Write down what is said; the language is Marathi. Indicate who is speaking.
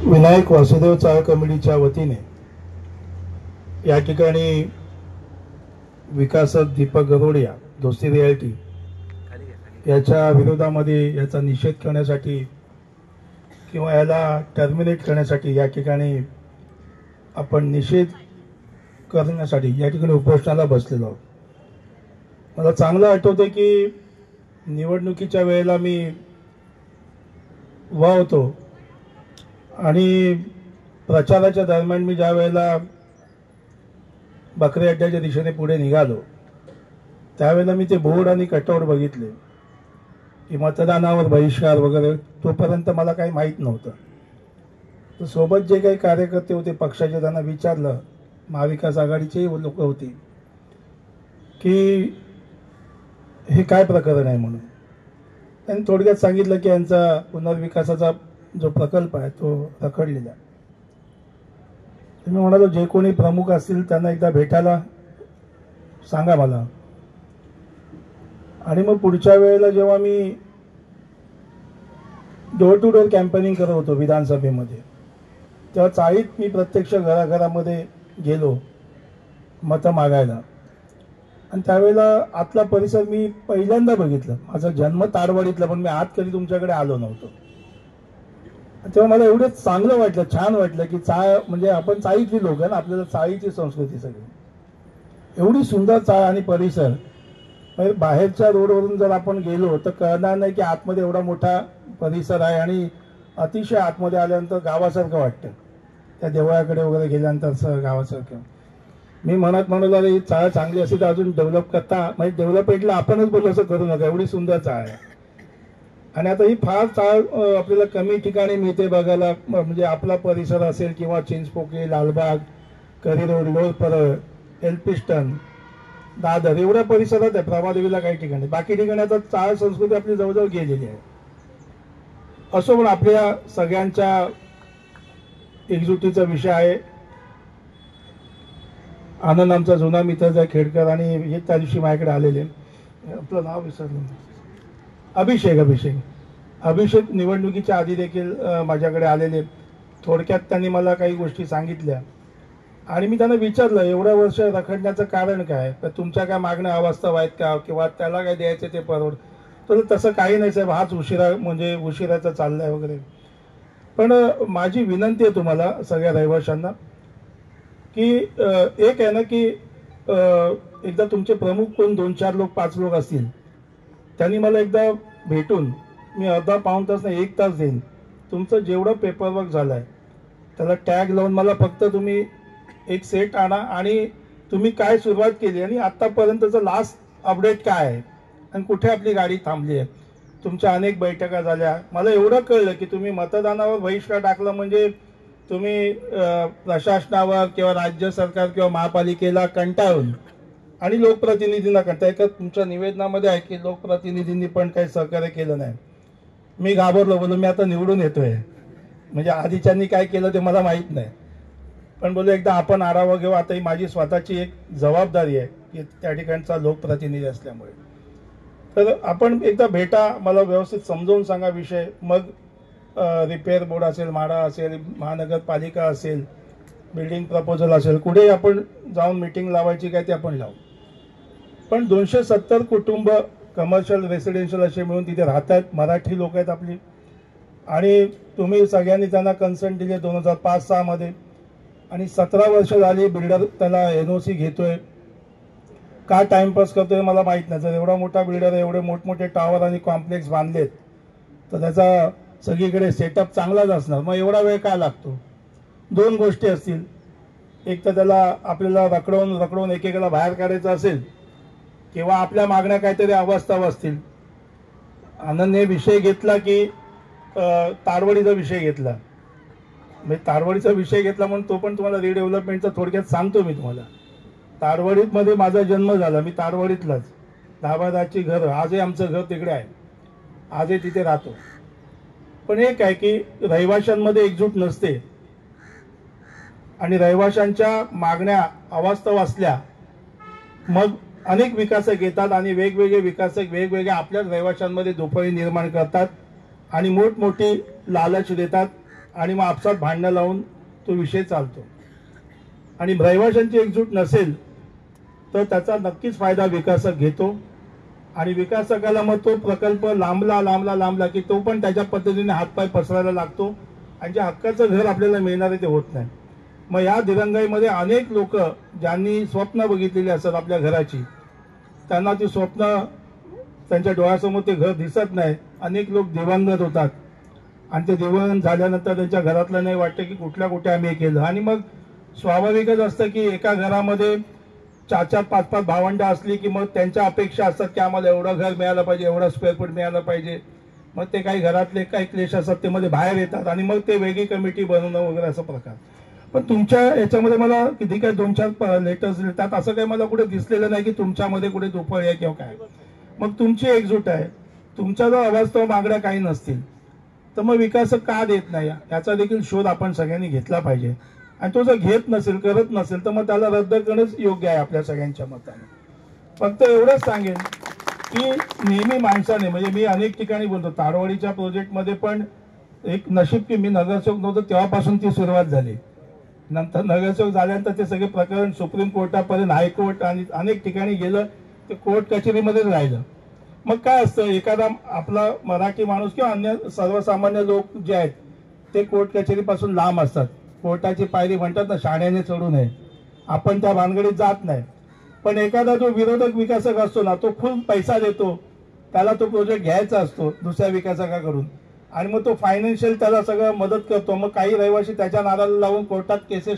Speaker 1: विनायक वासुदेव चाळ कमिटीच्या वतीने या ठिकाणी विकासक दीपक गरोडिया दोस्ती रियाल्टी याच्या विरोधामध्ये याचा निषेध करण्यासाठी किंवा याला टर्मिनेट करण्यासाठी या ठिकाणी आपण निषेध करण्यासाठी या ठिकाणी उपोषणाला बसलेलो आहोत. मला चांगलं आठवतं की निवडणुकीच्या वेळेला मी उभा होतो आणि प्रचाराच्या दरम्यान मी ज्या वेळेला बकरी अड्ड्याच्या दिशेने पुढे निघालो त्यावेळेला मी ते बोर्ड आणि कटआउट बघितले की मतदानावर बहिष्कार वगैरे. तोपर्यंत मला काही माहीत नव्हतं. तर सोबत जे काही कार्यकर्ते होते पक्षाचे त्यांना विचारलं, महाविकास आघाडीचे लोक होते, की हे काय प्रकरण आहे म्हणून. त्यांनी थोडक्यात सांगितलं की यांचा पुनर्विकासाचा जो प्रकल्प आहे तो रखडलेला आहे. मी म्हणालो जे कोणी प्रमुख असतील त्यांना एकदा भेटायला सांगा मला. आणि मग पुढच्या वेळेला जेव्हा मी डोर टू डोर कॅम्पेनिंग करत होतो विधानसभेमध्ये, तेव्हा चाळीत मी प्रत्यक्ष घराघरामध्ये गेलो मतं मागायला. आणि त्यावेळेला आतला परिसर मी पहिल्यांदा बघितलं. माझा जन्म ताडवाडीतला, पण मी आत कधी तुमच्याकडे आलो नव्हतो. तेव्हा मला एवढं चांगलं वाटलं, छान वाटलं की चाळ म्हणजे आपण चाळीतली लोक आहे ना, आपल्याला चाळीची संस्कृती सगळी. एवढी सुंदर चाळ आणि परिसर. बाहेरच्या रोडवरून जर आपण गेलो तर कळणार नाही की आतमध्ये एवढा मोठा परिसर आहे आणि अतिशय आतमध्ये आल्यानंतर गावासारखं वाटतं. त्या देवळाकडे वगैरे गेल्यानंतर गावासारखं. मी म्हणत अरे ही चाळ चांगली असेल तर अजून डेव्हलप करता, म्हणजे डेव्हलपमेंटला आपणच बोलू असं करू नका, एवढी सुंदर चाळ आहे. आणि आता ही फार चाळ आपल्याला कमी ठिकाणी मिळते बघायला. म्हणजे आपला परिसर असेल किंवा चिंचपोकळी, लालबाग, करिरोड, लोहरपरळ, एल्फिस्टन, दादर एवढ्या परिसरात आहे. प्रभादेवीला काही ठिकाणी, बाकी ठिकाणी आता चाळ संस्कृती आपली जवळजवळ गेलेली आहे. असो, पण आपल्या सगळ्यांच्या एकजुटीचा विषय आहे. आनंद आमचा जुना मित्राचा खेडकर आणि हे त्या दिवशी माझ्याकडे आलेले, आपलं नाव विसरलं, अभिषेक निवडणुकीच्या आधी देखील माझ्याकडे आलेले. थोडक्यात त्यांनी मला काही गोष्टी सांगितल्या आणि मी त्यांना विचारलं एवढ्या वर्ष रखडण्याचं कारण काय, तर तुमच्या काय मागण्या अवास्तव आहेत का किंवा त्याला काय द्यायचं ते परवड. तर तसं काही नाही साहेब, हाच उशिराचा चाललाय वगैरे. पण माझी विनंती आहे तुम्हाला सगळ्या रहिवाशांना की एक आहे ना की एकदा तुमचे प्रमुख कोण 2-4 लोक 5 लोक असतील त्यांनी मला एकदा भेटून, मी अर्धा पाऊण तास नाही 1 तास देईन, तुमचं जेवढं पेपरवर्क झालं आहे त्याला टॅग लावून मला फक्त तुम्ही एक सेट आणा आणि तुम्ही काय सुरुवात केली आणि आत्तापर्यंतचं लास्ट अपडेट काय आहे आणि कुठे आपली गाडी थांबली आहे. तुमच्या अनेक बैठका झाल्या. मला एवढं कळलं की तुम्ही मतदानावर बहिष्कार टाकला म्हणजे तुम्ही प्रशासनावर किंवा राज्य सरकार किंवा महापालिकेला कंटाळून आणि लोकप्रतिनिधींना कंटाळ. का तुमच्या निवेदनामध्ये आहे की लोकप्रतिनिधींनी पण काही सहकार्य केलं नाही. मी घाबरलो, बोललो मी आता निवडून येतोय, म्हणजे आधीच्यांनी काय केलं ते मला माहीत नाही, पण बोललो एकदा आपण आढावा घेऊ. आता ही माझी स्वतःची एक जबाबदारी आहे की त्या ठिकाणचा लोकप्रतिनिधी असल्यामुळे. तर आपण एकदा भेटा, मला व्यवस्थित समजावून सांगा विषय. मग रिपेअर बोर्ड असेल, म्हाडा असेल, महानगरपालिका असेल, बिल्डिंग प्रपोजल असेल, कुठेही आपण जाऊन मीटिंग लावायची काय ते आपण लावू. पण 270 कुटुंब कमर्शियल रेसिडेन्शियल असे मिळून तिथे राहतात. मराठी लोक आहेत आपली. आणि तुम्ही सगळ्यांनी त्यांना कन्सर्न दिले 2005-06 मध्ये आणि 17 वर्ष झाली बिल्डर त्याला NOC घेतोय. का टाइमपास करतोय मला माहीत नाही. जर एवढा मोठा बिल्डर आहे, एवढे मोठमोठे टॉवर आणि कॉम्प्लेक्स बांधलेत तर त्याचा सगळीकडे सेटअप चांगलाच असणार. मग एवढा वेळ काय लागतो. 2 गोष्टी असतील, एक तर त्याला आपल्याला रखडवून एकेकाला बाहेर काढायचं असेल किंवा आपल्या मागण्या काहीतरी अवास्तव असतील. आनंदने विषय घेतला की ताडवडीचा विषय घेतला, म्हणजे ताडवडीचा विषय घेतला म्हणून तो पण तुम्हाला रिडेव्हलपमेंटचा थोडक्यात सांगतो मी तुम्हाला. ताडवडीमध्ये माझा जन्म झाला, मी ताडवडीतलाच. 10-10ची घरं, आजही आमचं घर तिकडे आहे, आजही तिथे राहतो. पण एक आहे की रहिवाशांमध्ये एकजूट नसते आणि रहिवाशांच्या मागण्या अवास्तव असल्या मग अनेक विकासक येतात आणि वेगवेगळे विकासक वेगवेगळ्या आपल्या रहिवाशांमध्ये दुफळी निर्माण करतात आणि मोठमोठी लालच देतात आणि मग आपसात भांडणं लावून तो विषय चालतो. आणि रहिवाशांची एकजूट नसेल तर त्याचा नक्कीच फायदा विकासक घेतो आणि विकासकाला मग तो प्रकल्प लांबला की तो पण त्याच्या पद्धतीने हातपाय पसरायला लागतो आणि जे हक्काचं घर आपल्याला मिळणार आहे ते होत नाही. मग या दिरंगाईमध्ये अनेक लोक ज्यांनी स्वप्न बघितलेली असतात आपल्या घराची, त्यांना ती स्वप्न त्यांच्या डोळ्यासमोर ते घर दिसत नाही. अनेक लोक दिवंगत होतात आणि ते दिवंगत झाल्यानंतर त्यांच्या घरातलं नाही वाटतं की कुठे आम्ही हे केलं. आणि मग स्वाभाविकच असतं की एका घरामध्ये 4-4, 5-5 भावंडं असली की मग त्यांच्या अपेक्षा असतात की आम्हाला एवढं घर मिळालं पाहिजे, एवढं स्क्वेअर फूट मिळालं पाहिजे. मग ते काही घरातले काही क्लेश असतात ते मध्ये बाहेर येतात आणि मग ते वेगळी कमिटी बनवणं वगैरे असा प्रकार. पण तुमच्या याच्यामध्ये मला किती काय 2-4 लेटर्स त्यात असं काही मला कुठे दिसलेलं नाही की तुमच्यामध्ये कुठे दुफळी आहे किंवा काय. मग तुमची एकजूट आहे, तुमचा जो अवास्तव मागण्या काही नसतील तर मग विकासक का देत नाही याचा देखील शोध आपण सगळ्यांनी घेतला पाहिजे. आणि तो जर घेत नसेल, करत नसेल तर मग त्याला रद्द करणंच योग्य आहे आपल्या सगळ्यांच्या मताने. फक्त एवढंच सांगेन की नेहमी माणसाने, म्हणजे मी अनेक ठिकाणी बोलतो, ताडवाडीच्या प्रोजेक्टमध्ये पण एक नशीब की मी नगरसेवक नव्हतो तेव्हापासून ती सुरुवात झाली. नंतर नगरसेवक झाल्यानंतर ते सगळे प्रकरण सुप्रीम कोर्टापर्यंत, हायकोर्ट आणि अनेक ठिकाणी गेलं, ते कोर्ट कचेरीमध्येच राहिलं. मग काय असतं, एखादा आपला मराठी माणूस किंवा अन्य सर्वसामान्य लोक जे आहेत ते कोर्ट कचेरीपासून लांब असतात. कोर्टाची पायरी म्हणतात ना, शाण्याने चढू नये, आपण त्या भानगडीत जात नाही. पण एखादा जो विरोधक विकासक असतो ना, तो फुल पैसा देतो, त्याला तो प्रोजेक्ट घ्यायचा असतो दुसऱ्या विकासकाकडून आणि मग तो फायनान्शियल त्याला सगळं मदत करतो. मग काही रहिवासी त्याच्या नादाला लावून कोर्टात केसेस